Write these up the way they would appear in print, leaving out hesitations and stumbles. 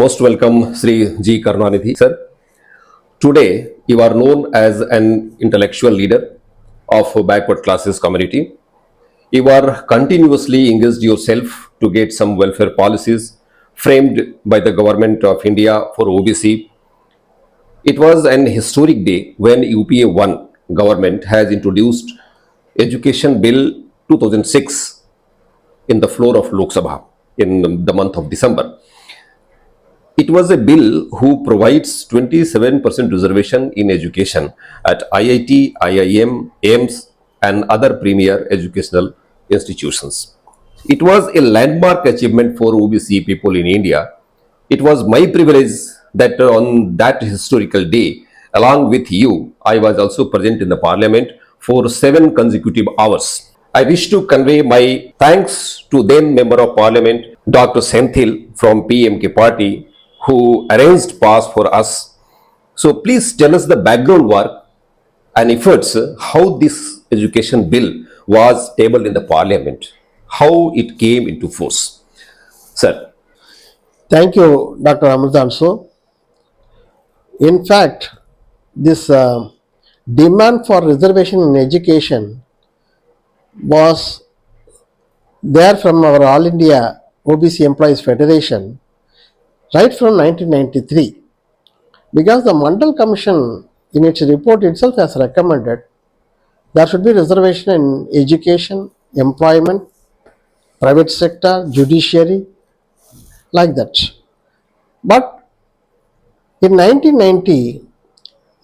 Most welcome, Sri G.KARUNANIDHY, sir. Today, you are known as an intellectual leader of backward classes community. You are continuously engaged yourself to get some welfare policies framed by the government of India for OBC. It was an historic day when UPA 1 government has introduced Education Bill 2006 in the floor of Lok Sabha in the month of December. It was a bill who provides 27% reservation in education at IIT, IIM, AIIMS and other premier educational institutions. It was a landmark achievement for OBC people in India. It was my privilege that on that historical day, along with you, I was also present in the parliament for 7 consecutive hours. I wish to convey my thanks to then Member of Parliament, Dr. Senthil from PMK party, who arranged pass for us. So please tell us the background work and efforts, how this education bill was tabled in the parliament, how it came into force. Sir. Thank you, Dr. AMRITANSHU. In fact, this demand for reservation in education was there from our All India OBC Employees Federation right from 1993, because the Mandal Commission in its report itself has recommended there should be reservation in education, employment, private sector, judiciary, like that. But in 1990,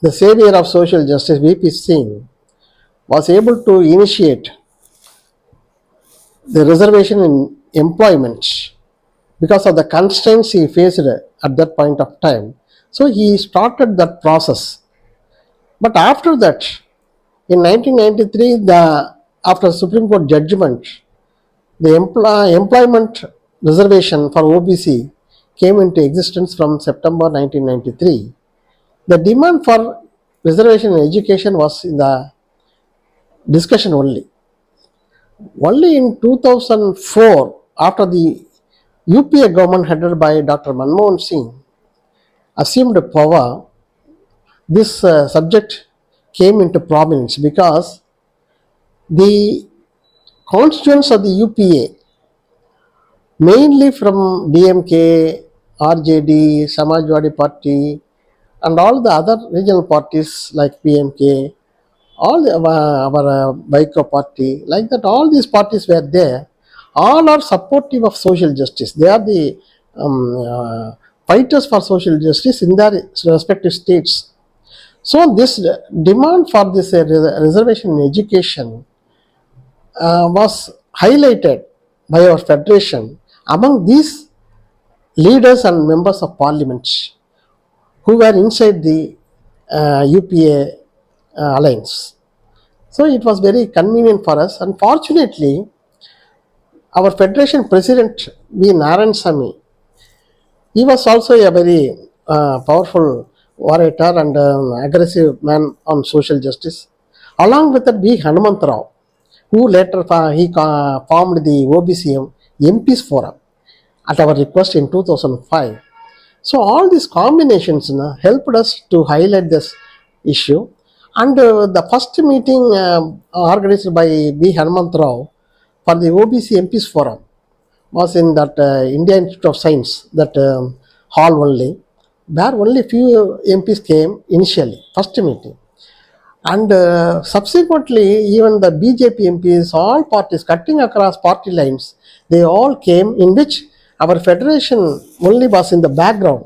the savior of social justice, V.P. Singh, was able to initiate the reservation in employment because of the constraints he faced at that point of time. So he started that process. But after that, in 1993, after Supreme Court judgment, the employment reservation for OBC came into existence from September 1993. The demand for reservation in education was in the discussion only. Only in 2004, after the UPA government headed by Dr. Manmohan Singh assumed power, this subject came into prominence because the constituents of the UPA, mainly from DMK, RJD, Samajwadi Party and all the other regional parties like PMK, all our Baiko party, like that, all these parties were there. All are supportive of social justice. They are the fighters for social justice in their respective states. So this demand for this reservation in education was highlighted by our federation among these leaders and members of parliament who were inside the UPA alliance. So it was very convenient for us. Unfortunately, our federation president V. Narayanasamy, he was also a very powerful orator and aggressive man on social justice. Along with that, V. Hanumantarao, who later formed the OBC MPs Forum at our request in 2005. So all these combinations helped us to highlight this issue. And the first meeting organized by V. Hanumantarao for the OBC MPs Forum was in that India Institute of Science, that hall only, where only few MPs came initially, first meeting. And subsequently, even the BJP MPs, all parties, cutting across party lines, they all came, in which our federation only was in the background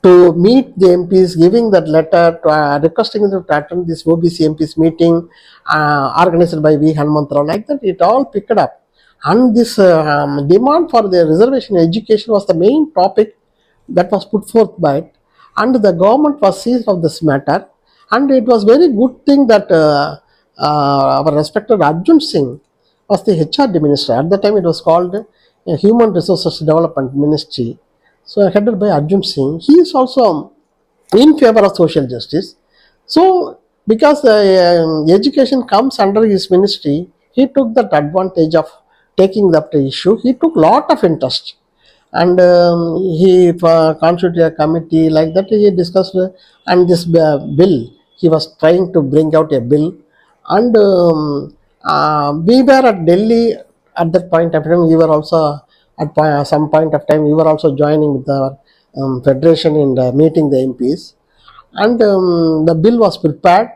to meet the MPs, giving that letter, requesting them to attend this OBC MPs meeting organized by V. Hanumantarao. Like that, it all picked up. And this demand for the reservation education was the main topic that was put forth by it. And the government was seized of this matter. And it was very good thing that our respected Arjun Singh was the HRD minister. At the time, it was called Human Resources Development Ministry. So headed by Arjun Singh, he is also in favor of social justice. So because education comes under his ministry, he took that advantage of taking that issue. He took lot of interest. and he constituted a committee like that. He discussed, and this bill, he was trying to bring out a bill, and we were at Delhi at that point of time. We were also at some point of time we were also joining with the federation in meeting the MPs, and the bill was prepared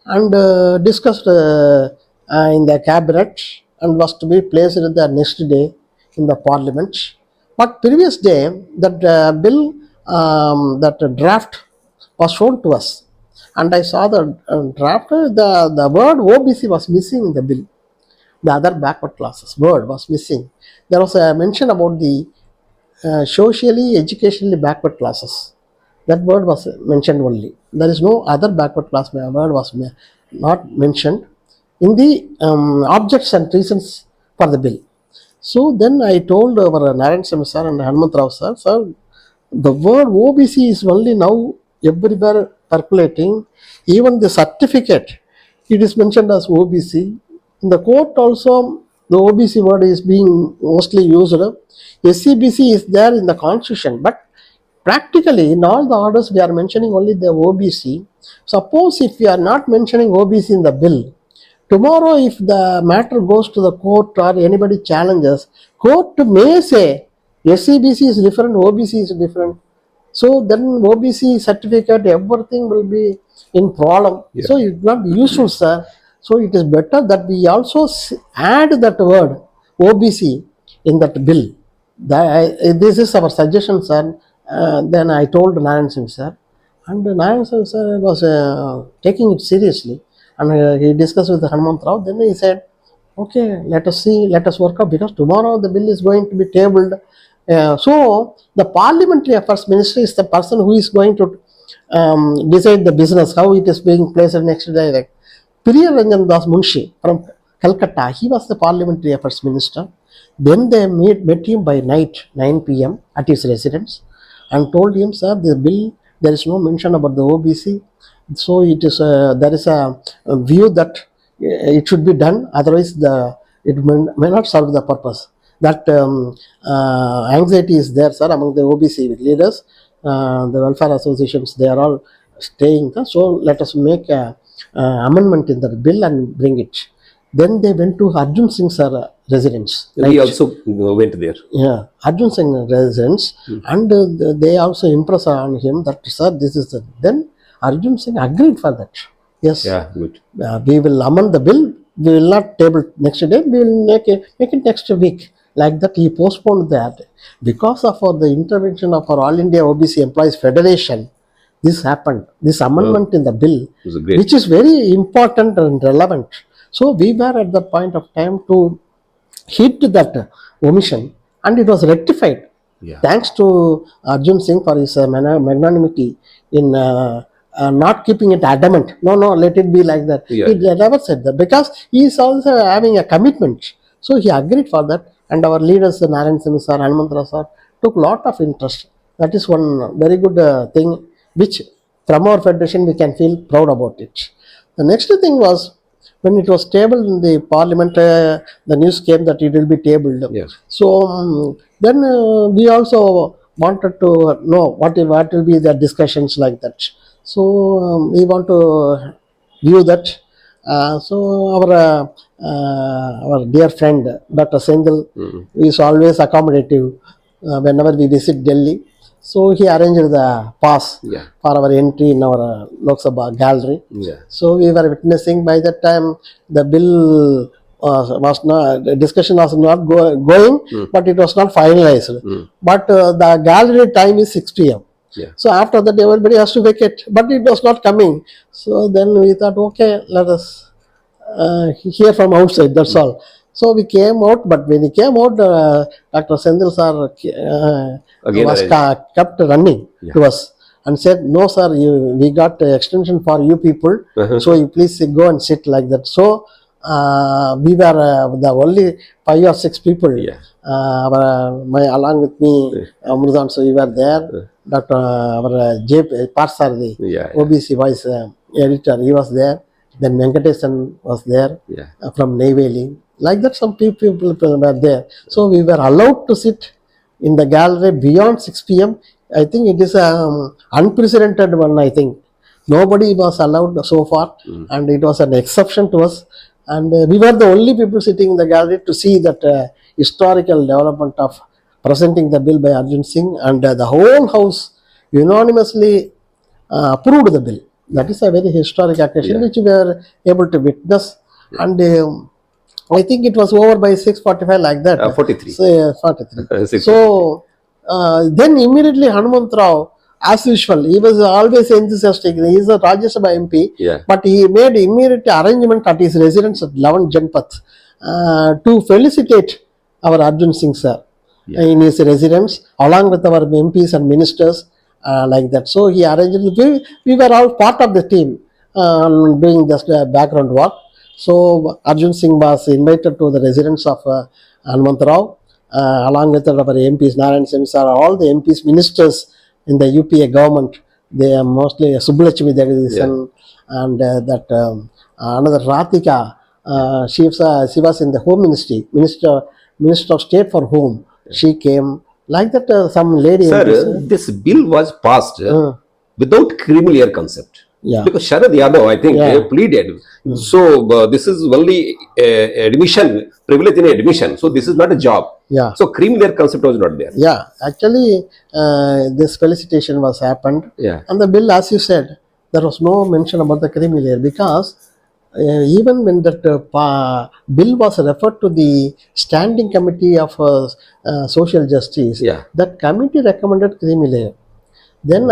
and discussed in the cabinet and was to be placed the next day in the parliament. But previous day, that bill, that draft was shown to us, and I saw the draft. The word OBC was missing in the bill. The other backward classes word was missing. There was a mention about the socially, educationally backward classes. That word was mentioned only. There is no other backward class word was not mentioned in the objects and reasons for the bill. So then I told our Narayan Sami sir and Hanumantrao sir, the word OBC is only now everywhere percolating. Even the certificate, it is mentioned as OBC. In the court also, the OBC word is being mostly used. SCBC is there in the constitution, but practically in all the orders we are mentioning only the OBC. Suppose if we are not mentioning OBC in the bill, tomorrow if the matter goes to the court or anybody challenges, court may say SCBC is different, OBC is different. So then OBC certificate, everything will be in problem. Yeah. So it will not be useful, sir. So it is better that we also add that word OBC in that bill. This is our suggestion, sir. Then I told Narayan Singh sir, and Narayan Singh sir was taking it seriously, and he discussed with Hanuman Rao. Then he said, okay, let us see, let us work out, because tomorrow the bill is going to be tabled. So the Parliamentary Affairs Minister is the person who is going to decide the business, how it is being placed next day. Like Priya Ranjan Das Munshi from Calcutta, he was the Parliamentary Affairs Minister. Then they met him by night, 9 p.m. at his residence, and told him, sir, the bill, there is no mention about the OBC. So it is there is a view that it should be done, otherwise it may not serve the purpose. That anxiety is there, sir, among the OBC leaders, the welfare associations, they are all staying. So let us make a amendment in the bill and bring it. Then they went to Arjun Singh's residence. We also went there. Yeah, Arjun Singh residence, and they also impressed on him that, sir, this is the. Then Arjun Singh agreed for that. Yes. Yeah, good. We will amend the bill. We will not table next day. We will make it next week. Like that, he postponed that because of the intervention of our All India OBC Employees Federation. This happened. This amendment in the bill, which is very important and relevant. So we were at that point of time to hit that omission, and it was rectified. Yeah. Thanks to Arjun Singh for his magnanimity in not keeping it adamant. No, let it be like that. Yeah. He never said that, because he is also having a commitment. So he agreed for that, and our leaders, Narayan Singh sir, Hanumantra sir, took lot of interest. That is one very good thing, which from our federation we can feel proud about it. The next thing was, when it was tabled in the parliament, the news came that it will be tabled. Yes. So then we also wanted to know what will be the discussions like that. So we want to view that. So our dear friend Dr. Sendil is always accommodative whenever we visit Delhi. So he arranged the pass for our entry in our Lok Sabha gallery. Yeah. So we were witnessing. By that time, the bill was not, the discussion was not going, but it was not finalized. But the gallery time is 6 p.m. Yeah. So after that, everybody has to vacate, but it was not coming. So then we thought, okay, let us hear from outside. That's all. So we came out, but when we came out, Dr. Sendil sir was kept running to us and said, no sir, we got extension for you people, so you please go and sit like that. So we were the only 5 or 6 people. Along with me, AMRITANSHU, we were there. Dr. our J. Parsardi, OBC vice editor, he was there. Then Venkatesan was there from Neyveli. Like that, some people were there. So we were allowed to sit in the gallery beyond 6 p.m. I think it is unprecedented one. I think nobody was allowed so far, and it was an exception to us. And we were the only people sitting in the gallery to see that historical development of presenting the bill by Arjun Singh, and the whole house unanimously approved the bill. That is a very historic occasion which we were able to witness, and I think it was over by 6:45 like that. 43. So, 43. 6:43. So then immediately Hanumanth Rao, as usual, he was always enthusiastic. He is a Rajya Sabha MP, Yeah. but he made immediate arrangement at his residence at 11 Janpath to felicitate our Arjun Singh sir in his residence, along with our MPs and ministers, like that. So he arranged. We were all part of the team doing this background work. So Arjun Singh was invited to the residence of Hanumanth Rao, along with our MPs, Narayan Singh sir, all the MPs, ministers in the UPA government. They are mostly Subbulakshmi Jagadisan, and that another Ratika. She was in the Home Ministry, Minister of State for Home. She came like that. Some lady. Sir, this bill was passed without creamy layer concept. Yeah. Because Sharad Yadav, I think, pleaded. So this is only admission, privilege in admission. So this is not a job. Yeah. So creamy layer concept was not there. Yeah, actually, this felicitation was happened, Yeah. and the bill, as you said, there was no mention about the creamy layer, because even when that bill was referred to the Standing Committee of Social Justice, Yeah. that committee recommended creamy layer. Then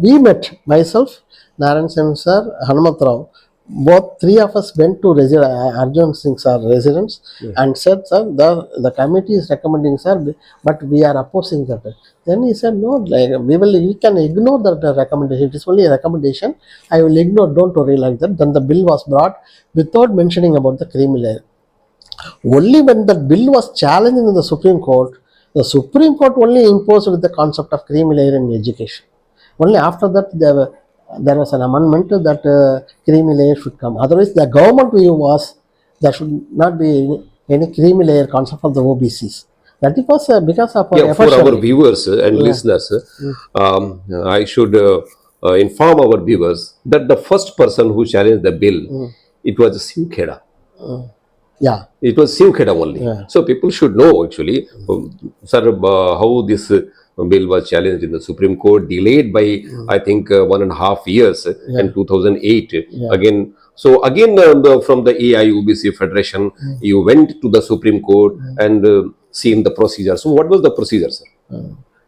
we met, myself, Narayan Singh sir, Hanumanth Rao, both three of us went to Arjun Singh sir residence and said, sir, the committee is recommending, sir, but we are opposing that. Then he said, no, like, we can ignore that recommendation. It is only a recommendation. I will ignore, don't worry like that. Then the bill was brought without mentioning about the creamy layer. Only when the bill was challenged in the Supreme Court only imposed the concept of creamy layer in education. Only after that there was an amendment that creamy layer should come. Otherwise, the government view was there should not be any creamy layer concept for the OBCs. That it was because of Yeah, for our viewers and listeners, I should inform our viewers that the first person who challenged the bill, it was Shiv Kheda. Yeah. It was Shiv Kheda only. So people should know actually, sir, how this bill was challenged in the Supreme Court, delayed by I think 1.5 years in 2008. Again, so again from the AIOBC Federation, you went to the Supreme Court and seen the procedure. So what was the procedure, sir?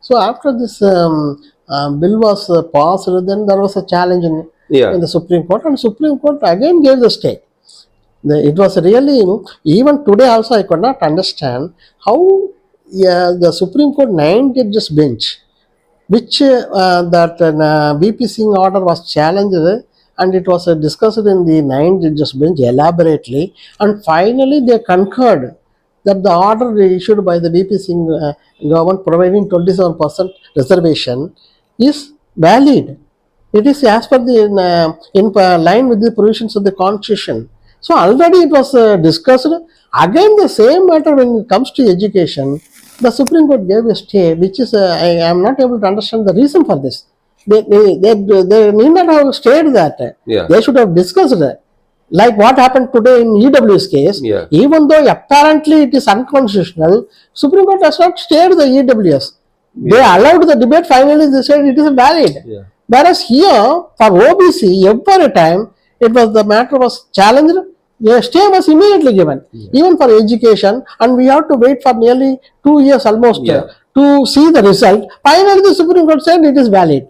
So after this bill was passed, then there was a challenge in the Supreme Court, and Supreme Court again gave the stay. It was really, even today also I could not understand how the Supreme Court 9 judges bench, which that BP Singh order was challenged, and it was discussed in the 9 judges bench elaborately, and finally they concurred that the order issued by the BP Singh government providing 27% reservation is valid. It is as per the in line with the provisions of the Constitution. So already it was discussed. Again, the same matter when it comes to education, the Supreme Court gave a stay, which is I am not able to understand the reason for this. They need not have stayed that. They should have discussed it. Like what happened today in EW's case, even though apparently it is unconstitutional, Supreme Court has not stayed the EWS. They allowed the debate, finally they said it is valid. Whereas here, for OBC, every time it was the matter was challenged, a stay was immediately given, even for education, and we have to wait for nearly 2 years almost to see the result. Finally, the Supreme Court said it is valid.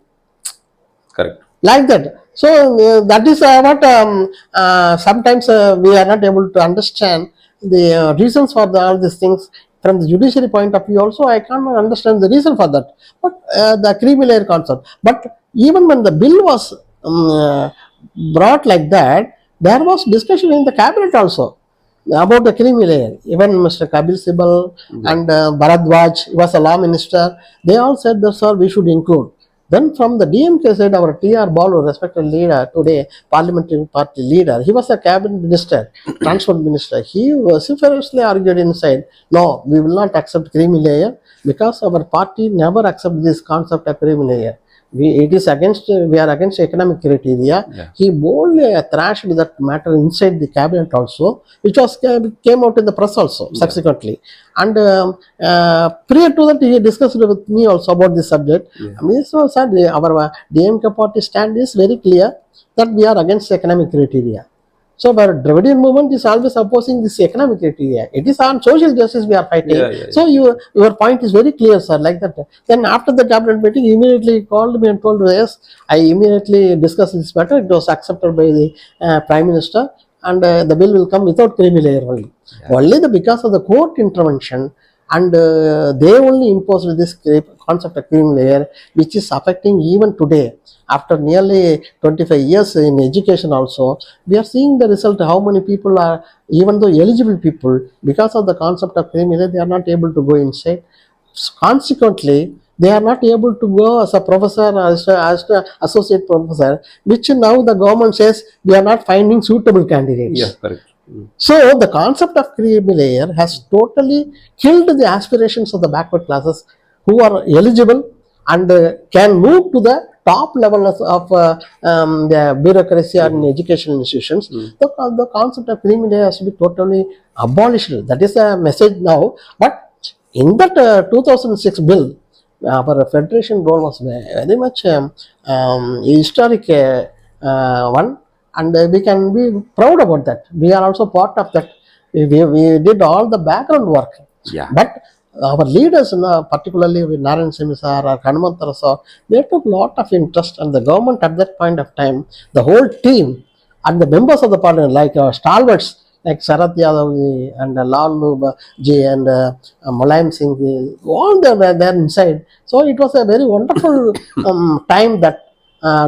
Correct. Like that. So that is what sometimes we are not able to understand the reasons for all these things. From the judiciary point of view also, I cannot understand the reason for that. But the creamy layer concept. But even when the bill was brought like that, there was discussion in the cabinet also about the creamy layer. Even Mr. Kapil Sibal and Bharadwaj, he was a law minister, they all said that, sir, we should include. Then from the DMK side, our T.R. Balu, respected leader, today parliamentary party leader, he was a cabinet minister, transport minister. He vociferously argued inside, no, we will not accept creamy layer because our party never accept this concept of creamy layer. We are against economic criteria. Yeah. He boldly thrashed that matter inside the cabinet also, which was came out in the press also subsequently. And prior to that, he discussed with me also about this subject. I mean, so said our DMK party stand is very clear that we are against economic criteria. So, our Dravidian movement is always opposing this economic criteria. It is on social justice we are fighting. So, your point is very clear, sir, like that. Then, after the cabinet meeting, immediately he called me and told me, yes, I immediately discussed this matter. It was accepted by the Prime Minister, and the bill will come without creamy layer only. Only because of the court intervention, and they only imposed this concept of creamy layer, which is affecting even today. After nearly 25 years in education also, we are seeing the result, how many people are, even though eligible people, because of the concept of creamy layer, they are not able to go inside. Consequently, they are not able to go as a professor, as an associate professor, which now the government says we are not finding suitable candidates. Yeah, correct. So the concept of creamy layer has totally killed the aspirations of the backward classes who are eligible and can move to the top level of the bureaucracy or in educational institutions. The concept of creamy layer has to be totally abolished. That is a message now. But in that 2006 bill, our federation role was very much historic one. And we can be proud about that. We are also part of that. We did all the background work. Yeah. But our leaders, particularly with Narayan Singh sir or Hanumantara sir, they took a lot of interest, and the government at that point of time, the whole team and the members of the parliament, like stalwarts like Sarath Yadav and Lalu ji and Mulayam Singh, all they were there inside. So it was a very wonderful time that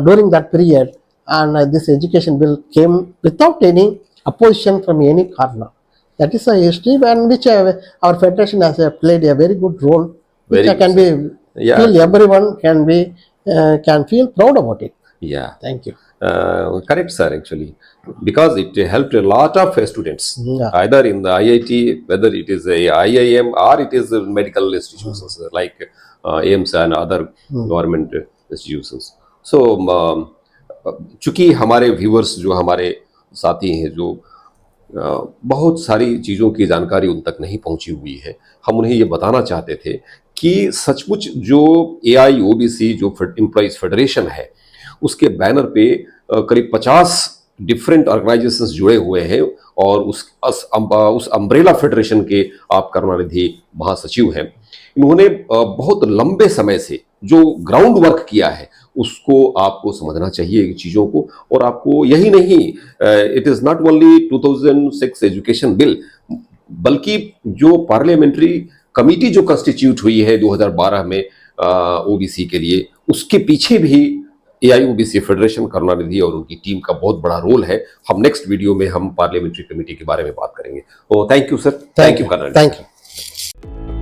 during that period. And this education bill came without any opposition from any corner. That is a history, and which our federation has played a very good role, which Very can be feel everyone can feel proud about it. Yeah. Thank you. Correct, sir, actually, because it helped a lot of students, either in the IIT, whether it is a IIM or it is medical institutions like AIIMS and other government institutions. So, चूंकि हमारे viewers जो हमारे साथी हैं, जो बहुत सारी चीज़ों की जानकारी उन तक नहीं पहुंची हुई है, हम उन्हें ये बताना चाहते थे कि सचमुच जो AIOBC जो एम्प्लॉइज फेडरेशन है, उसके बैनर पे करीब 50 डिफरेंट ऑर्गेनाइजेशंस जुड़े हुए हैं, और उस अम्ब्रेला फेडरेशन के आप करुणानिधि महासचिव हैं। इन्होंने बहुत लंबे समय से जो ग्राउंड वर्क किया है, उसको आपको समझना चाहिए चीज़ों को। और आपको यही नहीं, it is not only 2006 education bill, बल्कि जो पार्लियामेंट्री कमेटी जो कंस्टिट्यूट हुई है 2012 में ओबीसी के लिए, उसके पीछे भी AIOBC फेडरेशन करुणानिधि और उनकी टीम का बहुत बड़ा रोल है। हम नेक्स्ट वीडियो में हम पार्लियामेंट्री कमेटी के बारे में बात करेंगे। Thank you sir, thank you Karunanidhi. Thank you.